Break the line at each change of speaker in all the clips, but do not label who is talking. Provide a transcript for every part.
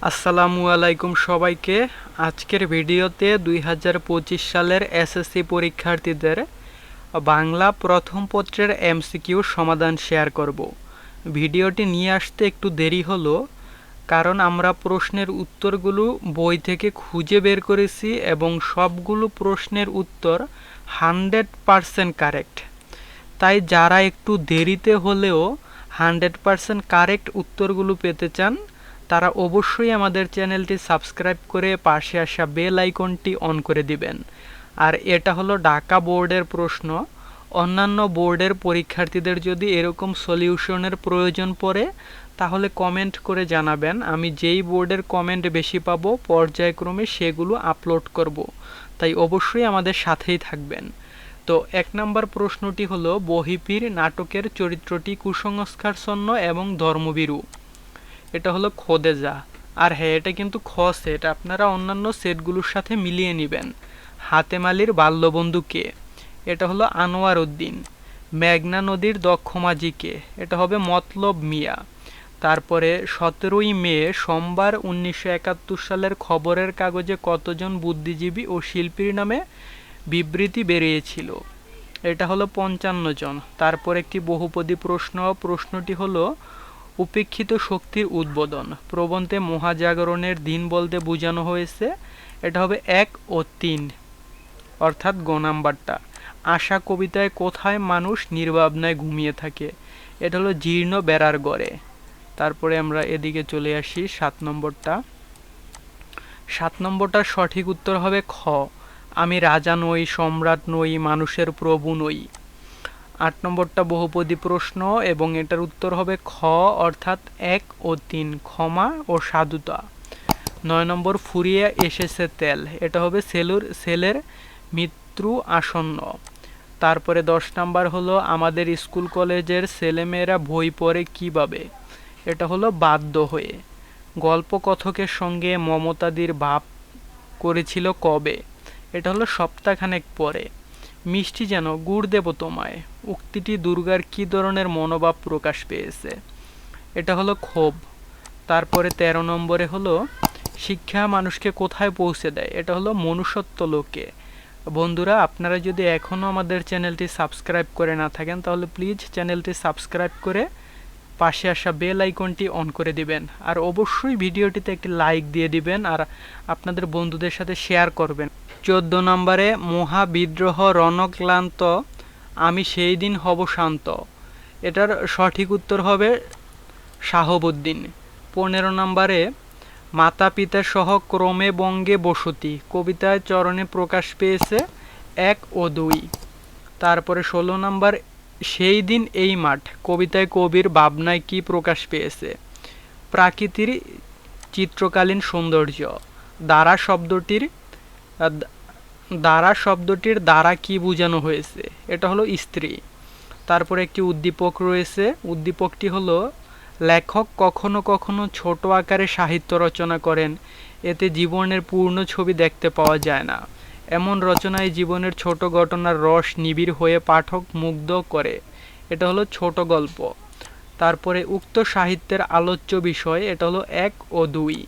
আসসালামু আলাইকুম সবাইকে। আজকের ভিডিওতে 2025 সালের এসএসসি পরীক্ষার্থীদের বাংলা প্রথম পত্রের এমসিকিউ সমাধান শেয়ার করব। ভিডিওটি নিয়ে আসতে একটু দেরি হলো, কারণ আমরা প্রশ্নের উত্তরগুলো বই থেকে খুঁজে বের করেছি এবং সবগুলো প্রশ্নের উত্তর 100% কারেক্ট। তাই যারা একটু দেরিতে হলেও 100% কারেক্ট উত্তরগুলো পেতে চান, তারা অবশ্যই আমাদের চ্যানেলটি সাবস্ক্রাইব করে পাশে আসা বেল আইকনটি অন করে দিবেন। আর এটা হলো ঢাকা বোর্ডের প্রশ্ন। অন্যান্য বোর্ডের পরীক্ষার্থীদের যদি এরকম সলিউশনের প্রয়োজন পড়ে তাহলে কমেন্ট করে জানাবেন। আমি যেই বোর্ডের কমেন্ট বেশি পাবো পর্যায়ক্রমে সেগুলো আপলোড করব। তাই অবশ্যই আমাদের সাথেই থাকবেন। তো 1 নম্বর প্রশ্নটি হলো, বহিপীর নাটকের চরিত্রটি কুসংস্কারচ্ছন্ন এবং ধর্মভীরু। এটা হলো খোদেজা। আর হ্যাঁ, এটা কিন্তু খ সেট, আপনারা অন্যান্য সেটগুলোর সাথে মিলিয়ে নেবেন। হাতেম আলীর বাল্যবন্ধু কে? এটা হলো আনোয়ার উদ্দিন। মেঘনা নদীর দক্ষ মাঝি কে? এটা হবে মতলব মিয়া। তারপরে 17ই মে সোমবার 1971 সালের খবরের কাগজে কতজন বুদ্ধিজীবী ও শিল্পীর নামে বিবৃতি বেরিয়েছিল? এটা হলো 55 জন। তারপর একটি বহুপদী প্রশ্ন। প্রশ্নটি হলো, উপেক্ষিত শক্তির উদ্বোধন প্রবন্ধে মহাজাগরণের দিন বলতে বোঝানো হয়েছে? এটা হবে 1 ও 3, অর্থাৎ গ নাম্বারটা। আশা কবিতায় কোথায় মানুষ নির্ভাবনায় ঘুমিয়ে থাকে? এটা হলো জীর্ণ বেড়ার গড়ে। তারপরে আমরা এদিকে চলে আসি 7 নম্বরটা। 7 নম্বরটার সঠিক উত্তর হবে খ, আমি রাজা নই, সম্রাট নই, মানুষের প্রভু নই। 8 নম্বরটা বহুপদী প্রশ্ন এবং এটার উত্তর হবে খ, অর্থাৎ 1 ও 3, ক্ষমা ও সাধুতা। 9 নম্বর, ফুরিয়ে এসেছে তেল। এটা হবে সেলের মৃত্যু আসন্ন। তারপরে 10 নাম্বার হলো, আমাদের স্কুল কলেজের ছেলেমেয়েরা বই পড়ে কিভাবে? এটা হলো বাধ্য হয়ে। গল্পকথকের সঙ্গে মমতাদির ভাব করেছিল কবে? এটা হলো সপ্তাহখানেক পরে। মিষ্টি যেন গুড় দেব তোমায় উক্তিটি দুর্গার কি ধরনের মনোভাব প্রকাশ পেয়েছে? এটা হলো ক্ষোভ। তারপরে 13 নম্বরে হলো, শিক্ষা মানুষকে কোথায় পৌঁছে দেয়? এটা হলো মনুষ্যত্ব লোকে। বন্ধুরা, আপনারা যদি এখনও আমাদের চ্যানেলটি সাবস্ক্রাইব করে না থাকেন তাহলে প্লিজ চ্যানেলটি সাবস্ক্রাইব করে পাশে আসা বেল আইকনটি অন করে দিবেন। আর অবশ্যই ভিডিওটিতে একটি লাইক দিয়ে দিবেন আর আপনাদের বন্ধুদের সাথে শেয়ার করবেন। 14 নম্বরে, মহাবিদ্রোহ রণক্লান্ত আমি সেই দিন হব শান্ত। এটার সঠিক উত্তর হবে শাহাবুদ্দিন। 15 নম্বরে, মাতা পিতা সহ ক্রমে বঙ্গে বসতি কবিতায় চরণে প্রকাশ পেয়েছে 1 ও 2। তারপরে 16 নম্বর, সেই দিন এই মাঠ কবিতায় কবির ভাবনায় কি প্রকাশ পেয়েছে? প্রাকৃতির চিত্রকালীন সৌন্দর্য। দ্বারা শব্দটির দ্বারা কি বোঝানো হয়েছে? এটা হলো স্ত্রী। তারপরে একটি উদ্দীপক রয়েছে। উদ্দীপকটি হলো, লেখক কখনো কখনো ছোট আকারে সাহিত্য রচনা করেন, এতে জীবনের পূর্ণ ছবি দেখতে পাওয়া যায় না। এমন রচনায় জীবনের ছোট ঘটনার রস নিবিড় হয়ে পাঠক মুগ্ধ করে। এটা হলো ছোট গল্প। তারপরে উক্ত সাহিত্যের আলোচ্য বিষয়। এটা হলো 1 ও 2।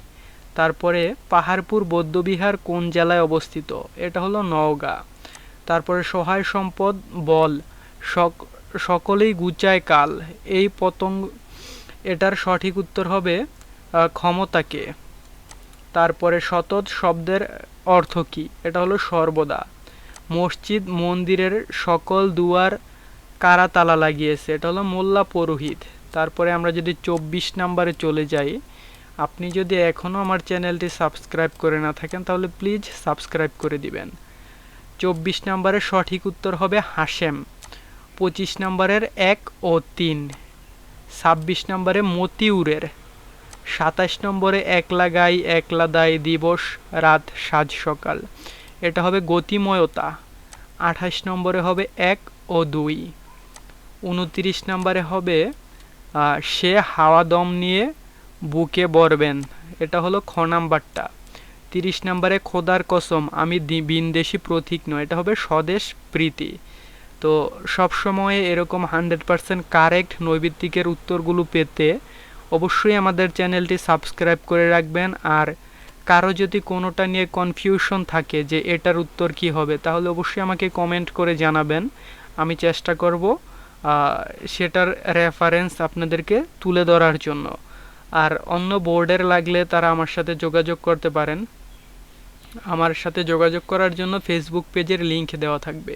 তারপরে পাহাড়পুর বৌদ্ধবিহার কোন জেলায় অবস্থিত? এটা হলো নওগাঁ। তারপরে সহায় সম্পদ বল সকলেই গুচায় কাল এই পতঙ্গ। এটার সঠিক উত্তর হবে ক্ষমতাকে। তারপরে শতৎ শব্দের অর্থ কী? এটা হলো সর্বদা। মসজিদ মন্দিরের সকল দুয়ার কারা তালা লাগিয়েছে? এটা হলো মোল্লা পুরোহিত। তারপরে আমরা যদি 24 নম্বরে চলে যাই, আপনি যদি এখনও আমার চ্যানেলটি সাবস্ক্রাইব করে না থাকেন তাহলে প্লিজ সাবস্ক্রাইব করে দিবেন। 24 নম্বরের সঠিক উত্তর হবে হাশেম। 25 নম্বরের 1 ও 3। 26 নম্বরে মতিউরের। 27 নম্বরে একলা গাই একলা দায় দিবস রাত সাজ সকাল। এটা হবে গতিময়তা। 28 নম্বরে হবে 1 ও 2। 29 নম্বরে হবে সে হাওয়া দম নিয়ে বুকে বরবেন। এটা হলো খ নাম্বারটা। 30 নম্বরে খোদার কসম আমি বিনদেশি প্রতীক নয়। এটা হবে স্বদেশ প্রীতি। তো সবসময় এরকম 100% কারেক্ট নৈবিত্তিকের উত্তরগুলো পেতে অবশ্যই আমাদের চ্যানেলটি সাবস্ক্রাইব করে রাখবেন। আর কারো যদি কোনোটা নিয়ে কনফিউশন থাকে যে এটার উত্তর কি হবে, তাহলে অবশ্যই আমাকে কমেন্ট করে জানাবেন। আমি চেষ্টা করব সেটার রেফারেন্স আপনাদেরকে তুলে ধরার জন্য। আর অন্য বোর্ডের লাগলে তারা আমার সাথে যোগাযোগ করতে পারেন। আমার সাথে যোগাযোগ করার জন্য ফেসবুক পেজের লিংক দেওয়া থাকবে।